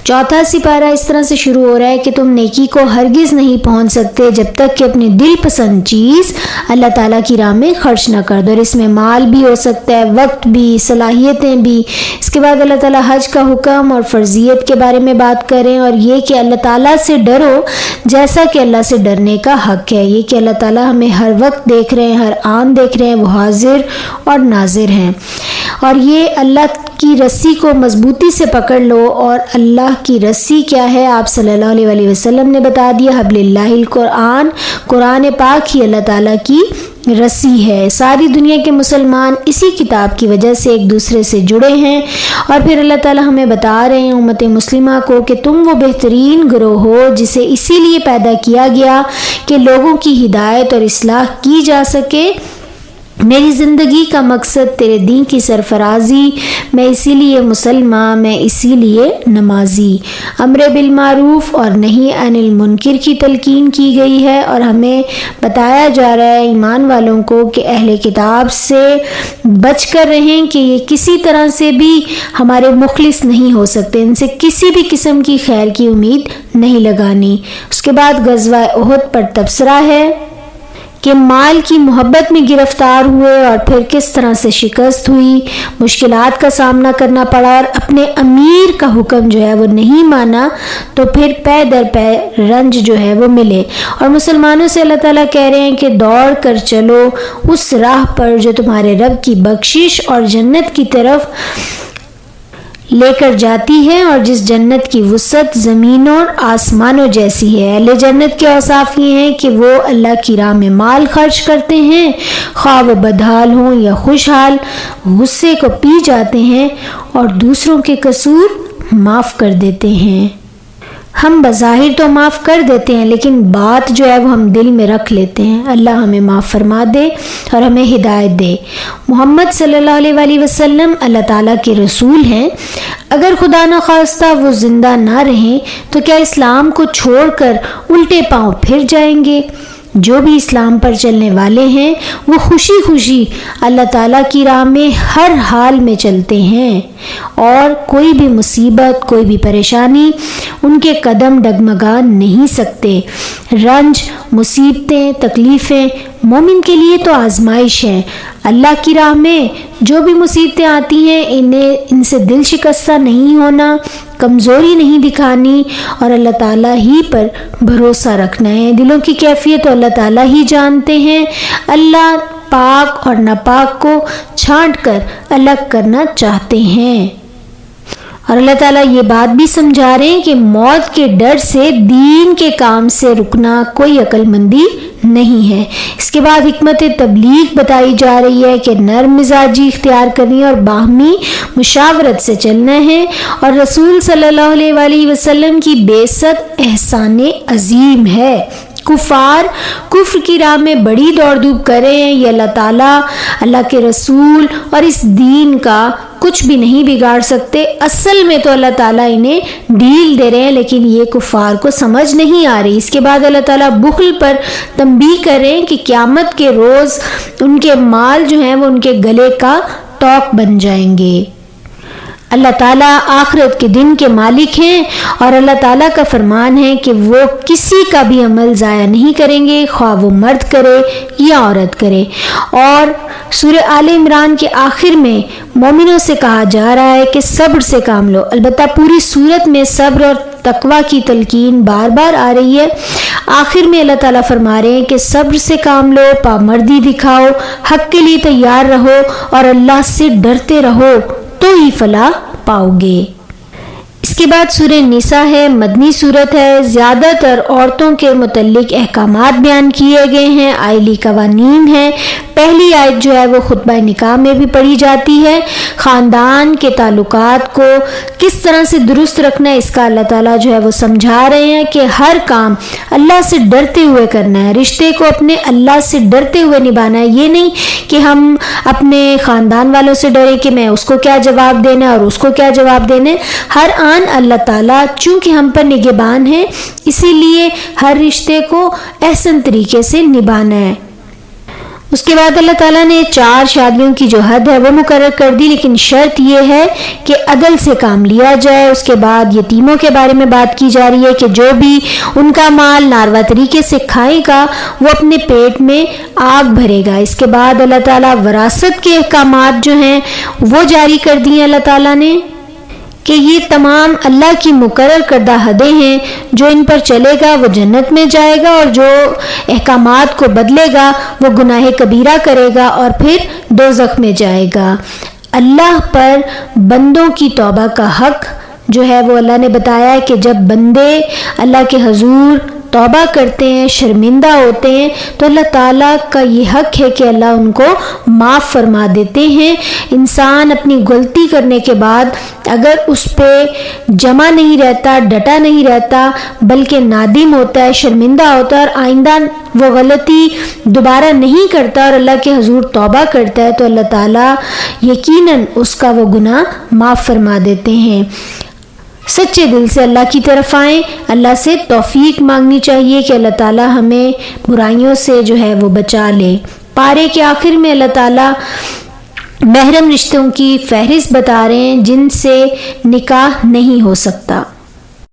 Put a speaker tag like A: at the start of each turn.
A: چوتھا سپارہ اس طرح سے شروع ہو رہا ہے کہ تم نیکی کو ہرگز نہیں پہنچ سکتے جب تک کہ اپنی دل پسند چیز اللہ تعالیٰ کی راہ میں خرچ نہ کر دو، اور اس میں مال بھی ہو سکتا ہے، وقت بھی، صلاحیتیں بھی۔ اس کے بعد اللہ تعالیٰ حج کا حکم اور فرضیت کے بارے میں بات کریں، اور یہ کہ اللہ تعالیٰ سے ڈرو جیسا کہ اللہ سے ڈرنے کا حق ہے، یہ کہ اللہ تعالیٰ ہمیں ہر وقت دیکھ رہے ہیں، ہر آن دیکھ رہے ہیں، وہ حاضر اور ناظر ہیں۔ اور یہ اللہ کی رسی کو مضبوطی سے پکڑ لو، اور اللہ کی رسی کیا ہے آپ صلی اللہ علیہ وسلم نے بتا دیا، حبل اللہ القرآن، قرآن پاک ہی اللہ تعالیٰ کی رسی ہے۔ ساری دنیا کے مسلمان اسی کتاب کی وجہ سے ایک دوسرے سے جڑے ہیں، اور پھر اللہ تعالیٰ ہمیں بتا رہے ہیں امت مسلمہ کو کہ تم وہ بہترین گروہ ہو جسے اسی لیے پیدا کیا گیا کہ لوگوں کی ہدایت اور اصلاح کی جا سکے۔ میری زندگی کا مقصد تیرے دین کی سرفرازی، میں اسی لیے مسلمان، میں اسی لیے نمازی۔ امر بالمعروف اور نہی عن المنکر کی تلقین کی گئی ہے، اور ہمیں بتایا جا رہا ہے ایمان والوں کو کہ اہل کتاب سے بچ کر رہیں کہ یہ کسی طرح سے بھی ہمارے مخلص نہیں ہو سکتے، ان سے کسی بھی قسم کی خیر کی امید نہیں لگانی۔ اس کے بعد غزوہ احد پر تبصرہ ہے کہ مال کی محبت میں گرفتار ہوئے اور پھر کس طرح سے شکست ہوئی، مشکلات کا سامنا کرنا پڑا، اور اپنے امیر کا حکم جو ہے وہ نہیں مانا تو پھر پے در پے رنج جو ہے وہ ملے۔ اور مسلمانوں سے اللہ تعالیٰ کہہ رہے ہیں کہ دوڑ کر چلو اس راہ پر جو تمہارے رب کی بخشش اور جنت کی طرف لے کر جاتی ہے، اور جس جنت کی وسعت زمینوں اور آسمانوں جیسی ہے۔ اہل جنت کے اوصاف یہ ہیں کہ وہ اللہ کی راہ میں مال خرچ کرتے ہیں، خواہ وہ بدحال ہوں یا خوشحال، غصے کو پی جاتے ہیں اور دوسروں کے قصور معاف کر دیتے ہیں۔ ہم بظاہر تو معاف کر دیتے ہیں لیکن بات جو ہے وہ ہم دل میں رکھ لیتے ہیں۔ اللہ ہمیں معاف فرما دے اور ہمیں ہدایت دے۔ محمد صلی اللہ علیہ وسلم اللہ تعالیٰ کے رسول ہیں۔ اگر خدا نخواستہ وہ زندہ نہ رہیں تو کیا اسلام کو چھوڑ کر الٹے پاؤں پھر جائیں گے؟ جو بھی اسلام پر چلنے والے ہیں وہ خوشی خوشی اللہ تعالیٰ کی راہ میں ہر حال میں چلتے ہیں، اور کوئی بھی مصیبت، کوئی بھی پریشانی ان کے قدم ڈگمگا نہیں سکتے۔ رنج، مصیبتیں، تکلیفیں مومن کے لیے تو آزمائش ہے۔ اللہ کی راہ میں جو بھی مصیبتیں آتی ہیں ان سے دل شکستہ نہیں ہونا، کمزوری نہیں دکھانی، اور اللہ تعالیٰ ہی پر بھروسہ رکھنا ہے۔ دلوں کی کیفیت تو اللہ تعالیٰ ہی جانتے ہیں۔ اللہ پاک اور ناپاک کو چھانٹ کر الگ کرنا چاہتے ہیں، اور اللہ تعالیٰ یہ بات بھی سمجھا رہے ہیں کہ موت کے ڈر سے دین کے کام سے رکنا کوئی عقل مندی نہیں ہے۔ اس کے بعد حکمت تبلیغ بتائی جا رہی ہے کہ نرم مزاجی اختیار کرنی اور باہمی مشاورت سے چلنا ہے، اور رسول صلی اللہ علیہ وسلم کی بعثت احسان عظیم ہے۔ کفار کفر کی راہ میں بڑی دوڑ دھوپ کر رہے ہیں، یہ اللہ تعالیٰ، اللہ کے رسول اور اس دین کا کچھ بھی نہیں بگاڑ سکتے۔ اصل میں تو اللہ تعالیٰ انہیں ڈھیل دے رہے ہیں، لیکن یہ کفار کو سمجھ نہیں آ رہی۔ اس کے بعد اللہ تعالیٰ بخل پر تنبیہ کر رہے ہیں کہ قیامت کے روز ان کے مال جو ہیں وہ ان کے گلے کا توق بن جائیں گے۔ اللہ تعالیٰ آخرت کے دن کے مالک ہیں، اور اللہ تعالیٰ کا فرمان ہے کہ وہ کسی کا بھی عمل ضائع نہیں کریں گے، خواہ وہ مرد کرے یا عورت کرے۔ اور سورہ آل عمران کے آخر میں مومنوں سے کہا جا رہا ہے کہ صبر سے کام لو۔ البتہ پوری صورت میں صبر اور تقویٰ کی تلقین بار بار آ رہی ہے۔ آخر میں اللہ تعالیٰ فرما رہے ہیں کہ صبر سے کام لو، پامردی دکھاؤ، حق کے لیے تیار رہو اور اللہ سے ڈرتے رہو تو ہی فلاح پاؤ گے۔ اس کے بعد سورہ نساء ہے، مدنی صورت ہے۔ زیادہ تر عورتوں کے متعلق احکامات بیان کیے گئے ہیں، آئلی قوانین ہیں۔ پہلی آیت جو ہے وہ خطبہ نکاح میں بھی پڑھی جاتی ہے۔ خاندان کے تعلقات کو کس طرح سے درست رکھنا ہے اس کا اللہ تعالیٰ جو ہے وہ سمجھا رہے ہیں کہ ہر کام اللہ سے ڈرتے ہوئے کرنا ہے، رشتے کو اپنے اللہ سے ڈرتے ہوئے نبھانا ہے۔ یہ نہیں کہ ہم اپنے خاندان والوں سے ڈرے کہ میں اس کو کیا جواب دینا اور اس کو کیا جواب دینا۔ ہر آن اللہ تعالیٰ چونکہ ہم پر نگہبان ہے، اسی لیے ہر رشتے کو احسن طریقے سے نبھانا ہے۔ اس کے بعد اللہ تعالیٰ نے 4 شادیوں کی جو حد ہے وہ مقرر کر دی، لیکن شرط یہ ہے کہ عدل سے کام لیا جائے۔ اس کے بعد یتیموں کے بارے میں بات کی جا رہی ہے کہ جو بھی ان کا مال ناروا طریقے سے کھائے گا وہ اپنے پیٹ میں آگ بھرے گا۔ اس کے بعد اللہ تعالیٰ وراثت کے احکامات جو ہیں وہ جاری کر دیے اللہ تعالیٰ نے کہ یہ تمام اللہ کی مقرر کردہ حدیں ہیں، جو ان پر چلے گا وہ جنت میں جائے گا، اور جو احکامات کو بدلے گا وہ گناہ کبیرہ کرے گا اور پھر دوزخ میں جائے گا۔ اللہ پر بندوں کی توبہ کا حق جو ہے وہ اللہ نے بتایا ہے کہ جب بندے اللہ کے حضور توبہ کرتے ہیں، شرمندہ ہوتے ہیں، تو اللہ تعالیٰ کا یہ حق ہے کہ اللہ ان کو معاف فرما دیتے ہیں۔ انسان اپنی غلطی کرنے کے بعد اگر اس پہ جمع نہیں رہتا، ڈٹا نہیں رہتا، بلکہ نادم ہوتا ہے، شرمندہ ہوتا ہے اور آئندہ وہ غلطی دوبارہ نہیں کرتا اور اللہ کے حضور توبہ کرتا ہے، تو اللہ تعالیٰ یقیناً اس کا وہ گناہ معاف فرما دیتے ہیں۔ سچے دل سے اللہ کی طرف آئیں، اللہ سے توفیق مانگنی چاہیے کہ اللہ تعالیٰ ہمیں برائیوں سے جو ہے وہ بچا لے۔ پارے کے آخر میں اللہ تعالیٰ محرم رشتوں کی فہرست بتا رہے ہیں جن سے نکاح نہیں ہو سکتا۔